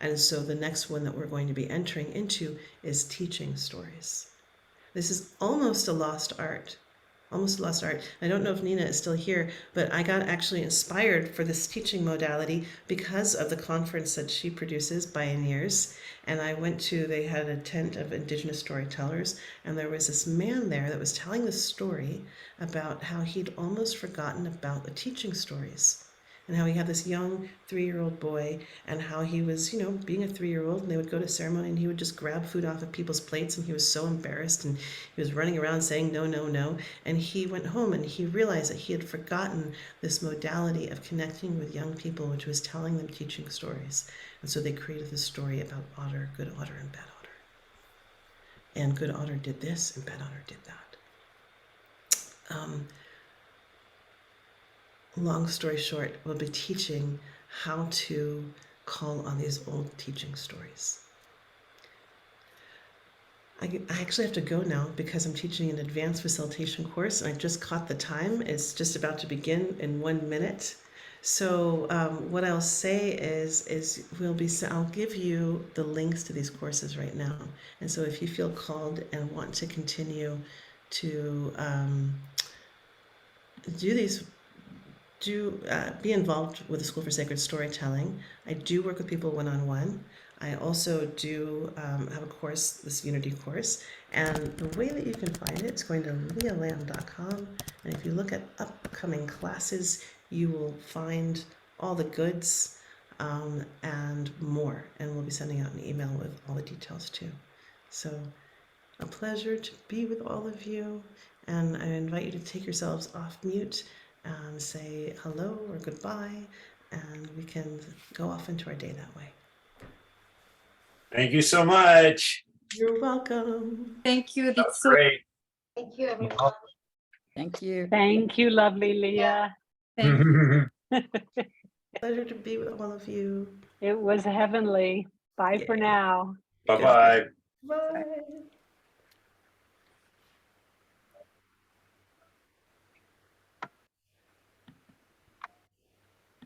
And so the next one that we're going to be entering into is teaching stories. This is almost a lost art. Almost a lost art. I don't know if Nina is still here, but I got actually inspired for this teaching modality because of the conference that she produces, Pioneers. And I went to, they had a tent of Indigenous storytellers, and there was this man there that was telling this story about how he'd almost forgotten about the teaching stories. And how he had this young 3-year-old boy, and how he was, being a 3-year-old, and they would go to ceremony and he would just grab food off of people's plates, and he was so embarrassed, and he was running around saying no, no, no. And he went home and he realized that he had forgotten this modality of connecting with young people, which was telling them teaching stories. And so they created this story about Otter, Good Otter, and Bad Otter. And Good Otter did this, and Bad Otter did that. Long story short, we'll be teaching how to call on these old teaching stories. I actually have to go now because I'm teaching an advanced facilitation course, and I just caught the time. It's just about to begin in 1 minute. So what I'll say is I'll give you the links to these courses right now. And so if you feel called and want to continue to do these, be involved with the School for Sacred Storytelling. I do work with people one-on-one. I also do have a course, this Unity course, and the way that you can find it is going to leahlam.com, and if you look at upcoming classes, you will find all the goods and more, and we'll be sending out an email with all the details too. So a pleasure to be with all of you, and I invite you to take yourselves off mute and say hello or goodbye, and we can go off into our day that way. Thank you so much. You're welcome. Thank you. That was great. Thank you, everyone. Thank you. Thank you, lovely Leah. Thank you. Pleasure to be with all of you. It was heavenly. Bye for Yeah. now. Bye-bye. Bye.